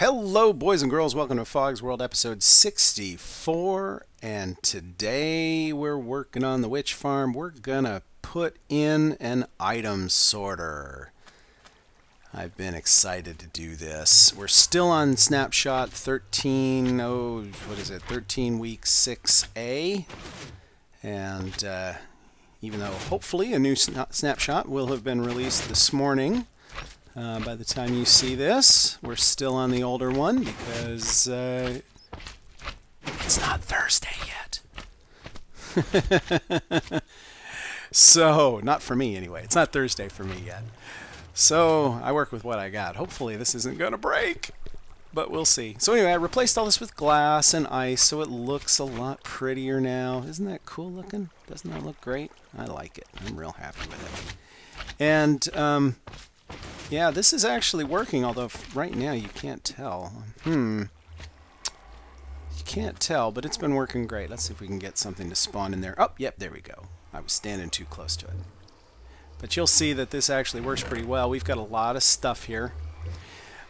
Hello, boys and girls. Welcome to HFoG's World episode 64. And today we're working on the witch farm. We're going to put in an item sorter. I've been excited to do this. We're still on snapshot 13 week 6A. And even though hopefully a new snapshot will have been released this morning, by the time you see this, we're still on the older one because it's not Thursday yet. So, not for me anyway. It's not Thursday for me yet. So, I work with what I got. Hopefully this isn't going to break, but we'll see. So anyway, I replaced all this with glass and ice so it looks a lot prettier now. Isn't that cool looking? Doesn't that look great? I like it. I'm real happy with it. And, yeah, this is actually working, although right now you can't tell. You can't tell, but it's been working great. Let's see if we can get something to spawn in there. Oh, yep, there we go. I was standing too close to it. But you'll see that this actually works pretty well. We've got a lot of stuff here.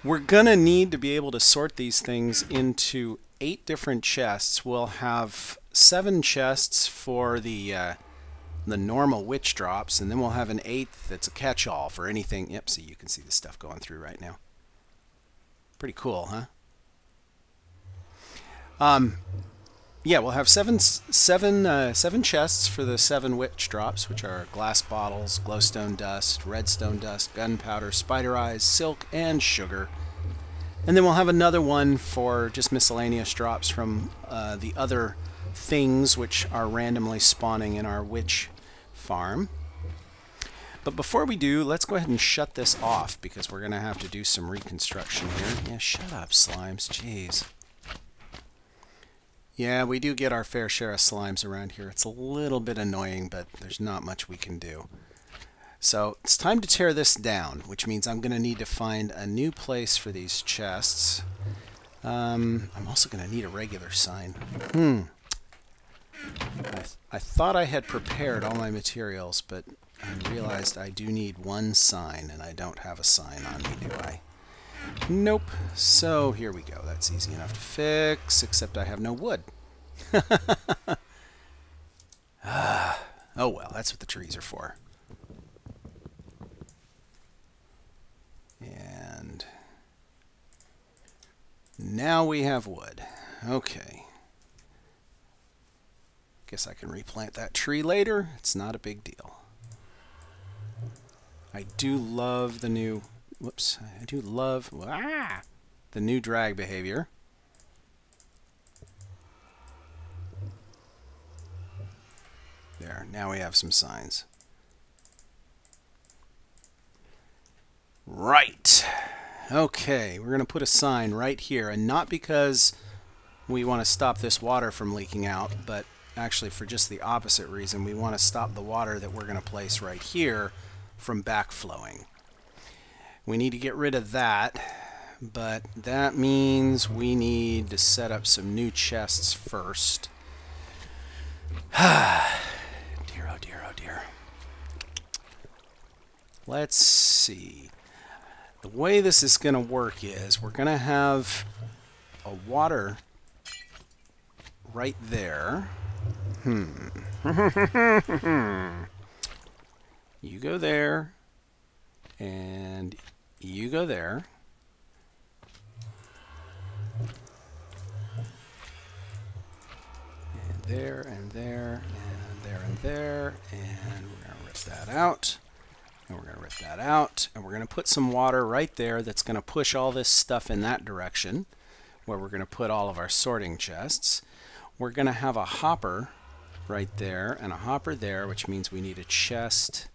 We're going to need to be able to sort these things into 8 different chests. We'll have 7 chests for the normal witch drops, and then we'll have an 8th that's a catch-all for anything. Yep, see, you can see the stuff going through right now. Pretty cool, huh? Yeah, we'll have seven chests for the 7 witch drops, which are glass bottles, glowstone dust, redstone dust, gunpowder, spider eyes, silk, and sugar. And then we'll have another one for just miscellaneous drops from the other things which are randomly spawning in our witch farm. But before we do, let's go ahead and shut this off because we're going to have to do some reconstruction here. Yeah, shut up, slimes. Jeez. Yeah, we do get our fair share of slimes around here. It's a little bit annoying, but there's not much we can do. So it's time to tear this down, which means I'm going to need to find a new place for these chests. I'm also going to need a regular sign. I thought I had prepared all my materials, but I realized I do need one sign, and I don't have a sign on me, do I? Nope. So here we go. That's easy enough to fix, except I have no wood. Oh well, that's what the trees are for. And now we have wood. Okay. Guess I can replant that tree later. It's not a big deal. I do love the new... Whoops. I do love the new drag behavior. There. Now we have some signs. Right. Okay. We're going to put a sign right here. And not because we want to stop this water from leaking out, but actually for just the opposite reason. We want to stop the water that we're going to place right here from backflowing. We need to get rid of that, but that means we need to set up some new chests first. Dear, oh dear, oh dear. Let's see. The way this is going to work is we're going to have a water right there. You go there, and you go there. And there, and there, and there, and there. And we're going to rip that out. And we're going to rip that out. And we're going to put some water right there that's going to push all this stuff in that direction, where we're going to put all of our sorting chests. We're going to have a hopper right there and a hopper there, which means we need a chest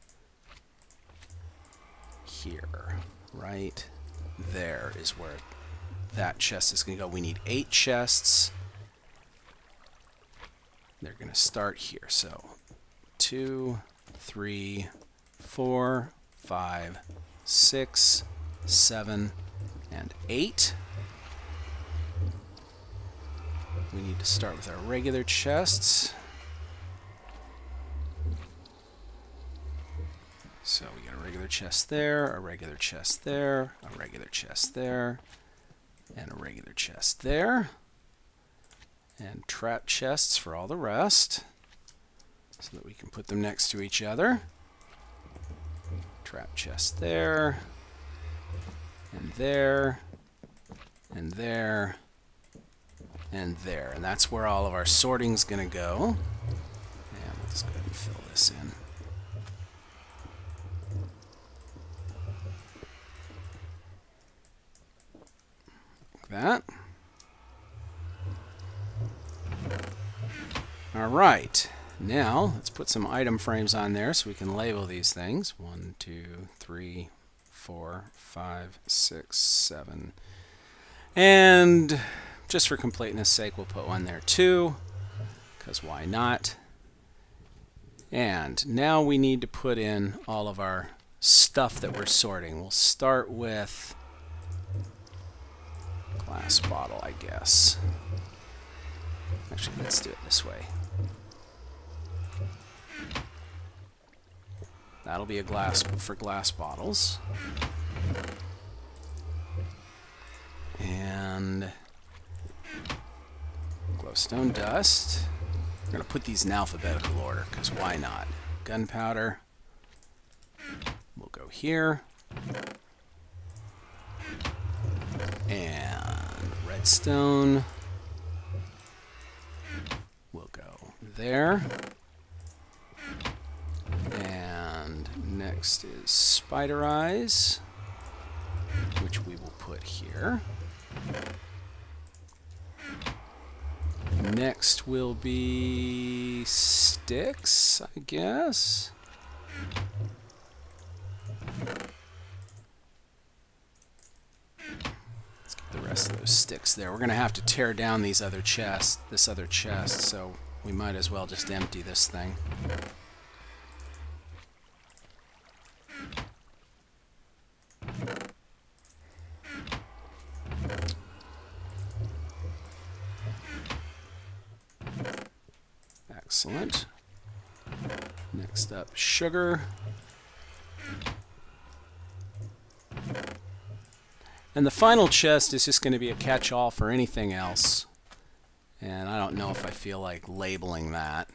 here. Right there is where that chest is going to go. We need 8 chests. They're going to start here. So 2, 3, 4, 5, 6, 7, and 8. We need to start with our regular chests. So we got a regular chest there, a regular chest there, a regular chest there, and a regular chest there, and trap chests for all the rest so that we can put them next to each other. Trap chest there, and there, and there, and there. And that's where all of our sorting's going to go. And we'll just go ahead and fill this in. Like that. All right. Now, let's put some item frames on there so we can label these things. 1, 2, 3, 4, 5, 6, 7. And just for completeness sake, we'll put one there too, because why not? And now we need to put in all of our stuff that we're sorting. We'll start with glass bottle, I guess. Actually, let's do it this way. That'll be a glass for glass bottles. And glowstone dust. We're going to put these in alphabetical order, because why not? Gunpowder. We'll go here. And redstone. We'll go there. And next is spider eyes, which we will put here. Next will be sticks, I guess. Let's get the rest of those sticks there. We're going to have to tear down these other chests, this other chest, so we might as well just empty this thing. Excellent. Next up, sugar. And the final chest is just going to be a catch-all for anything else. And I don't know if I feel like labeling that.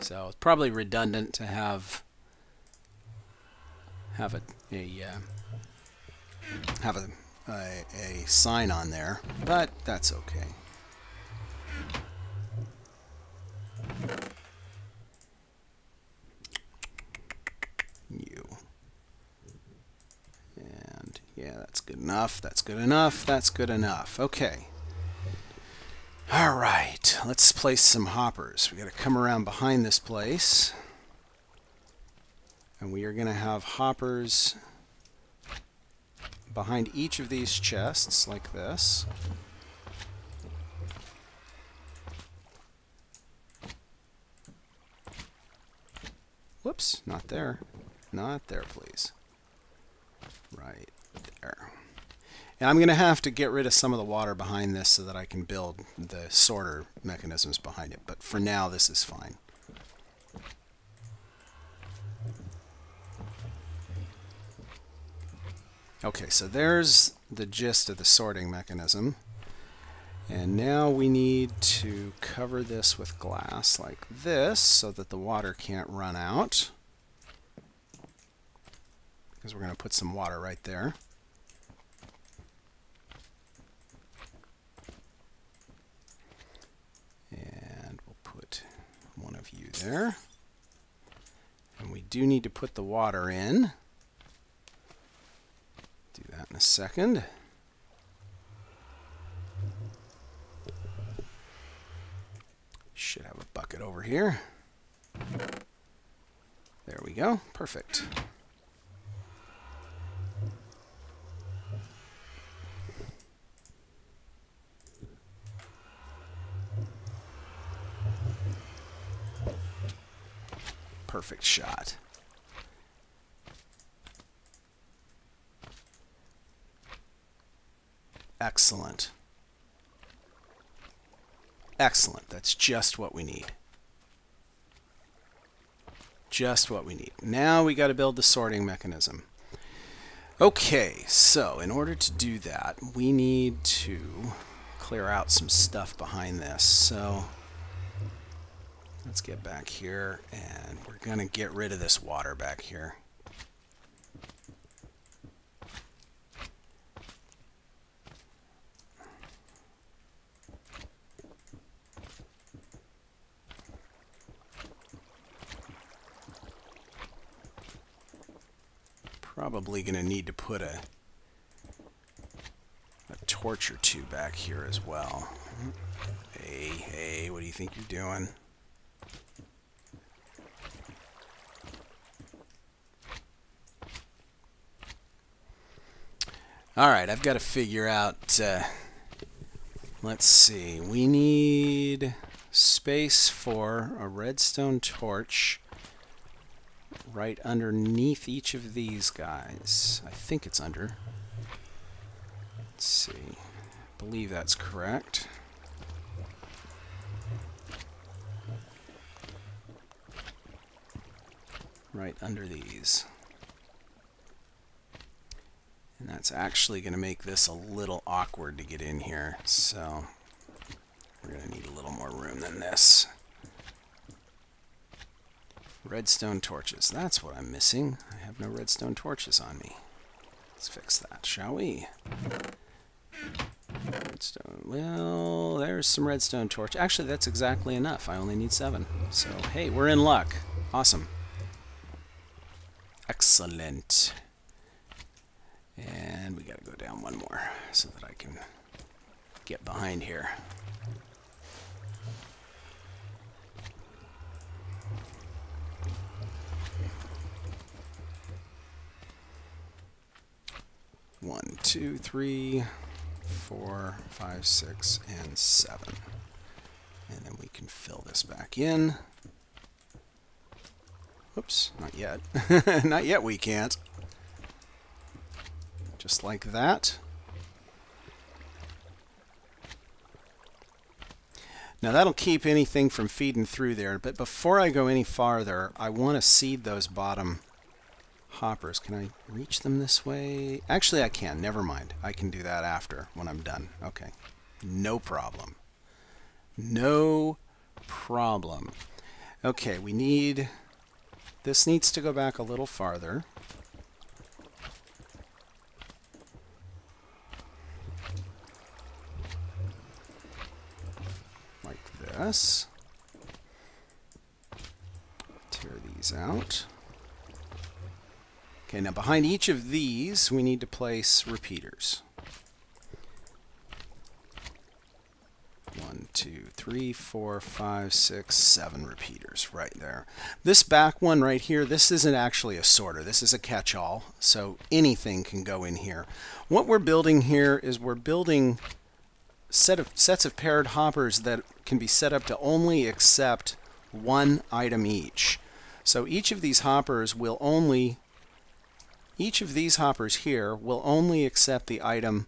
So it's probably redundant to have a sign on there, but that's okay. And yeah, that's good enough. That's good enough. That's good enough. Okay. All right. Let's place some hoppers. We got to come around behind this place, and we are going to have hoppers behind each of these chests like this. Whoops, not there. Not there, please. Right there. And I'm going to have to get rid of some of the water behind this so that I can build the sorter mechanisms behind it. But for now, this is fine. Okay, so there's the gist of the sorting mechanism. And now we need to cover this with glass like this so that the water can't run out. Because we're going to put some water right there. And we'll put one of you there. And we do need to put the water in. Do that in a second. Should have a bucket over here. There we go. Perfect. Perfect shot. Excellent. Excellent. That's just what we need. Just what we need. Now we got to build the sorting mechanism. Okay, so in order to do that, we need to clear out some stuff behind this. So let's get back here, and we're going to get rid of this water back here. Probably going to need to put a torch or two back here as well. Hey, what do you think you're doing? Alright, I've got to figure out, let's see, we need space for a redstone torch right underneath each of these guys. I think it's under. Let's see. I believe that's correct. Right under these. And that's actually going to make this a little awkward to get in here. So we're going to need a little more room than this. Redstone torches. That's what I'm missing. I have no redstone torches on me. Let's fix that, shall we? Redstone. Well, there's some redstone torch. Actually, that's exactly enough. I only need 7. So, hey, we're in luck. Awesome. Excellent. And we got to go down one more so that I can get behind here. One, 2, 3, 4, 5, 6, and 7. And then we can fill this back in. Oops, not yet. Not yet we can't. Just like that. Now that'll keep anything from feeding through there, but before I go any farther, I want to seed those bottom hoppers. Can I reach them this way? Actually, I can. Never mind. I can do that after, when I'm done. Okay. No problem. No problem. Okay, we need... This needs to go back a little farther. Like this. Tear these out. Okay, now behind each of these, we need to place repeaters. 1, 2, 3, 4, 5, 6, 7 repeaters right there. This back one right here, this isn't actually a sorter. This is a catch-all, so anything can go in here. What we're building here is we're building sets of paired hoppers that can be set up to only accept one item each. So each of these hoppers will only... Each of these hoppers here will only accept the item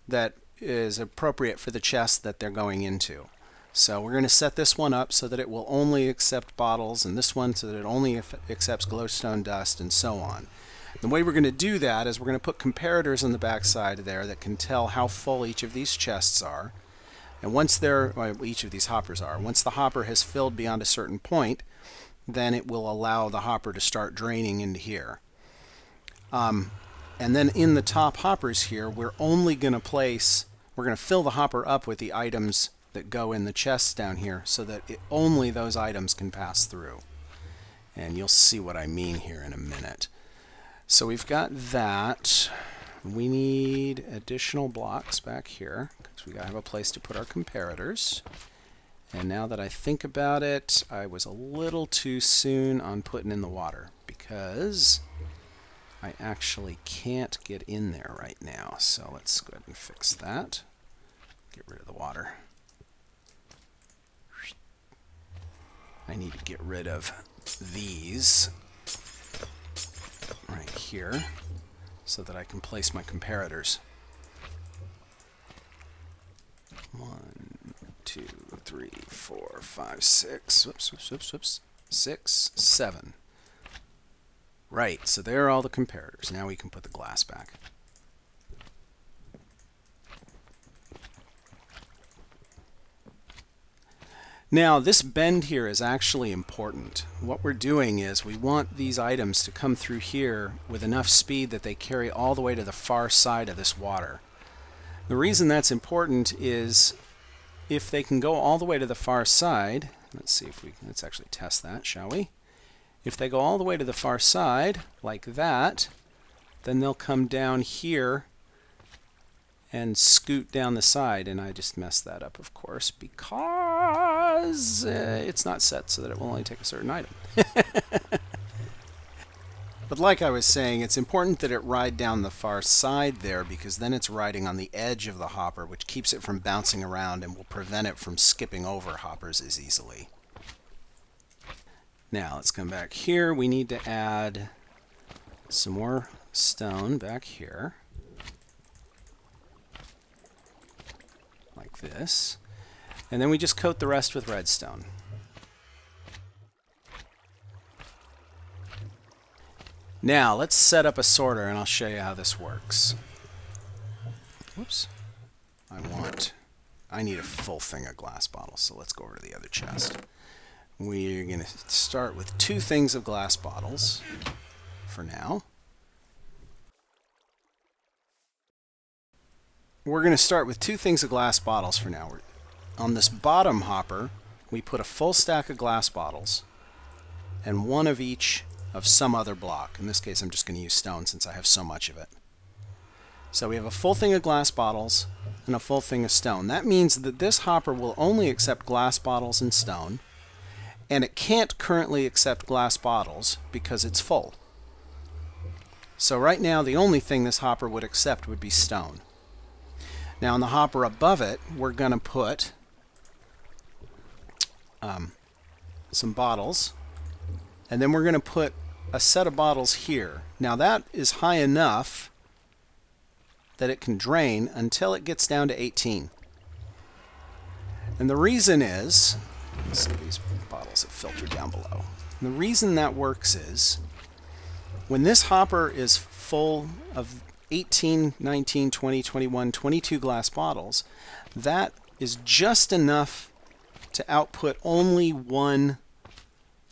that is appropriate for the chest that they're going into. So we're going to set this one up so that it will only accept bottles, and this one so that it only accepts glowstone dust, and so on. The way we're going to do that is we're going to put comparators on the back side there that can tell how full each of these chests are. And once they're, well, each of these hoppers are, once the hopper has filled beyond a certain point, then it will allow the hopper to start draining into here. And then in the top hoppers here, we're only going to place, we're going to fill the hopper up with the items that go in the chests down here so that only those items can pass through. And you'll see what I mean here in a minute. So we've got that. We need additional blocks back here because we got to have a place to put our comparators. And now that I think about it, I was a little too soon on putting in the water because I actually can't get in there right now. So let's go ahead and fix that. Get rid of the water. I need to get rid of these right here so that I can place my comparators. 1, 2, 3, 4, 5, 6. Whoops. 6, 7. Right, so there are all the comparators. Now we can put the glass back. Now, this bend here is actually important. What we're doing is we want these items to come through here with enough speed that they carry all the way to the far side of this water. The reason that's important is if they can go all the way to the far side, let's actually test that, shall we? If they go all the way to the far side, like that, then they'll come down here and scoot down the side, and I just messed that up, of course, because it's not set so that it will only take a certain item. But like I was saying, it's important that it ride down the far side there, because then it's riding on the edge of the hopper, which keeps it from bouncing around and will prevent it from skipping over hoppers as easily. Now let's come back here. We need to add some more stone back here, like this, and then we just coat the rest with redstone. Now let's set up a sorter and I'll show you how this works. Whoops. I need a full thing of glass bottles, so let's go over to the other chest. We're going to start with 2 things of glass bottles for now. We're going to start with 2 things of glass bottles for now. On this bottom hopper, we put a full stack of glass bottles and 1 of each of some other block. In this case, I'm just going to use stone since I have so much of it. So we have a full thing of glass bottles and a full thing of stone. That means that this hopper will only accept glass bottles and stone, and it can't currently accept glass bottles because it's full. So right now, the only thing this hopper would accept would be stone. Now on the hopper above it, we're going to put some bottles, and then we're going to put a set of bottles here. Now that is high enough that it can drain until it gets down to 18. And the reason is, let's see, these bottles have filtered down below. And the reason that works is when this hopper is full of 18, 19, 20, 21, 22 glass bottles, that is just enough to output only 1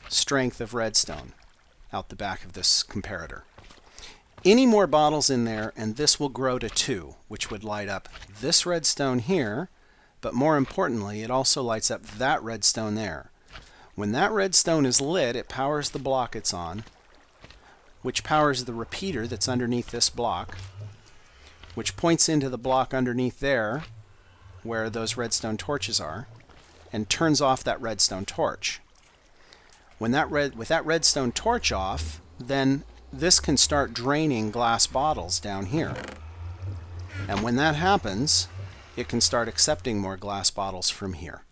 strength of redstone out the back of this comparator. Any more bottles in there and this will grow to 2, which would light up this redstone here, but more importantly, it also lights up that redstone there. When that redstone is lit, it powers the block it's on, which powers the repeater that's underneath this block, which points into the block underneath there, where those redstone torches are, and turns off that redstone torch. When with that redstone torch off, then this can start draining glass bottles down here. And when that happens, it can start accepting more glass bottles from here.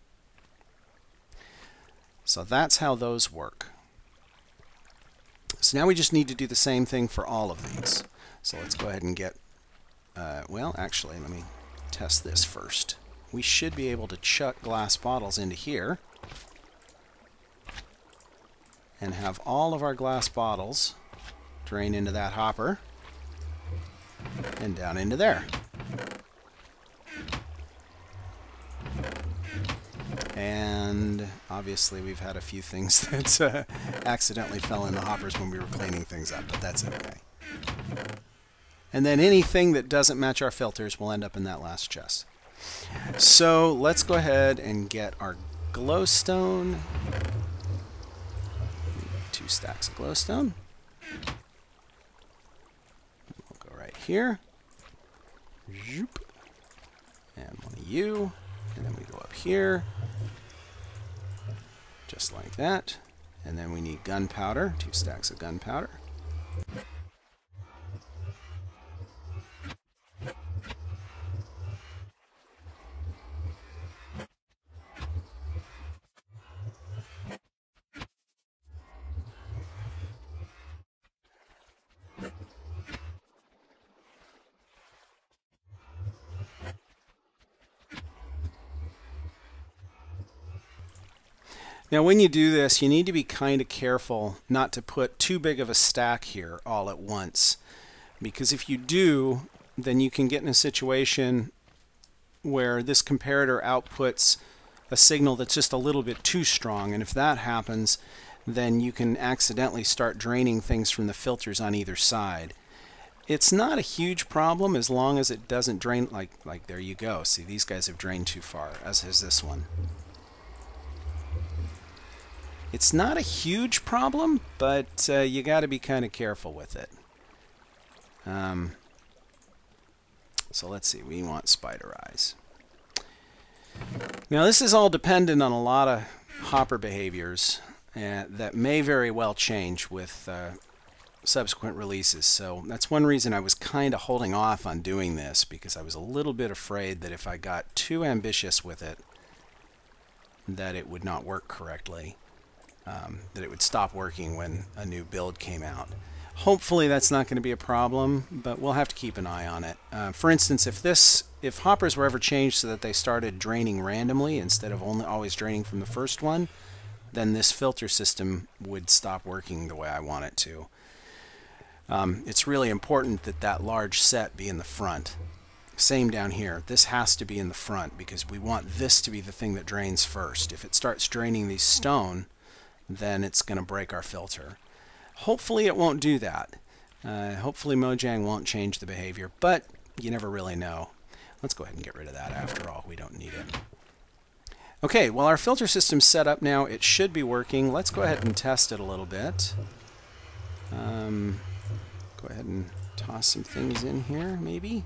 So that's how those work. So now we just need to do the same thing for all of these. So let's go ahead and get, well, actually, let me test this first. We should be able to chuck glass bottles into here and have all of our glass bottles drain into that hopper and down into there. And obviously we've had a few things that accidentally fell in the hoppers when we were cleaning things up, but that's okay. And then anything that doesn't match our filters will end up in that last chest. So let's go ahead and get our glowstone. 2 stacks of glowstone. We'll go right here. Zoop. And 1 of you. And then we go up here. Just like that. And then we need gunpowder. 2 stacks of gunpowder. Now when you do this, you need to be kind of careful not to put too big of a stack here all at once, because if you do, then you can get in a situation where this comparator outputs a signal that's just a little bit too strong, and if that happens, then you can accidentally start draining things from the filters on either side. It's not a huge problem as long as it doesn't drain, like there you go. See, these guys have drained too far, as has this one. It's not a huge problem, but you got to be kind of careful with it. So let's see, we want spider eyes. Now this is all dependent on a lot of hopper behaviors that may very well change with subsequent releases. So that's one reason I was kind of holding off on doing this, because I was a little bit afraid that if I got too ambitious with it, that it would not work correctly. That it would stop working when a new build came out. Hopefully that's not going to be a problem, but we'll have to keep an eye on it. For instance, if hoppers were ever changed so that they started draining randomly instead of always draining from the first one, then this filter system would stop working the way I want it to. It's really important that that large set be in the front. Same down here. This has to be in the front because we want this to be the thing that drains first. If it starts draining these stone, then it's going to break our filter. Hopefully it won't do that. Hopefully Mojang won't change the behavior, but you never really know. Let's go ahead and get rid of that after all. We don't need it. Okay, well our filter system's set up now. It should be working. Let's go ahead and test it a little bit. Go ahead and toss some things in here, maybe.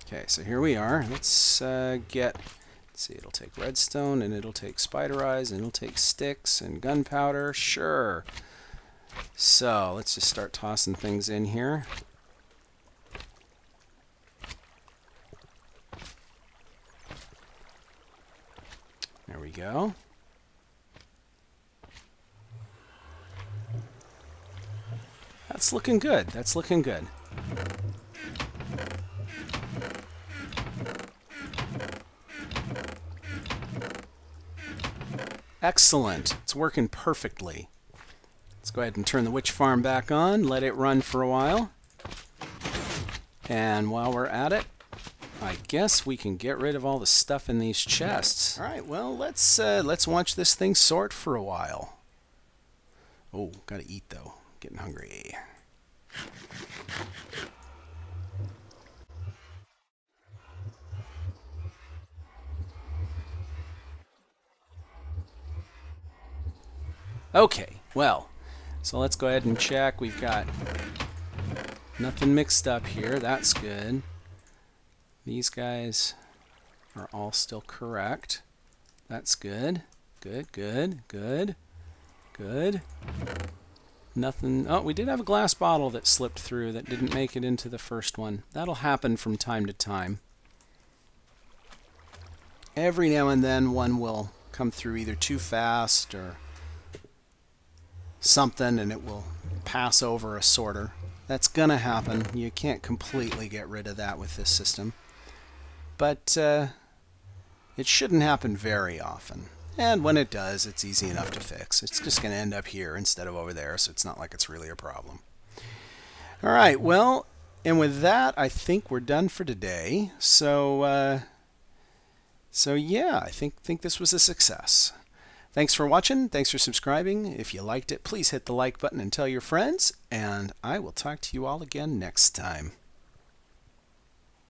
Okay, so here we are. Let's see, it'll take redstone, and it'll take spider eyes, and it'll take sticks and gunpowder. Sure. So let's just start tossing things in here. There we go. That's looking good. That's looking good. Excellent. It's working perfectly. Let's go ahead and turn the witch farm back on, let it run for a while. And while we're at it, I guess we can get rid of all the stuff in these chests. All right, well, let's watch this thing sort for a while. Oh, gotta eat though. Getting hungry. Okay, well, so let's go ahead and check. We've got nothing mixed up here. That's good. These guys are all still correct. That's good. Good, good, good, good. Nothing. Oh, we did have a glass bottle that slipped through that didn't make it into the first one. That'll happen from time to time. Every now and then one will come through either too fast or something, and it will pass over a sorter. That's gonna happen. You can't completely get rid of that with this system, but it shouldn't happen very often, and when it does, it's easy enough to fix. It's just gonna end up here instead of over there, so it's not like it's really a problem. Alright, well, and with that I think we're done for today. So yeah, I think this was a success. Thanks for watching. Thanks for subscribing. If you liked it, please hit the like button and tell your friends, and I will talk to you all again next time.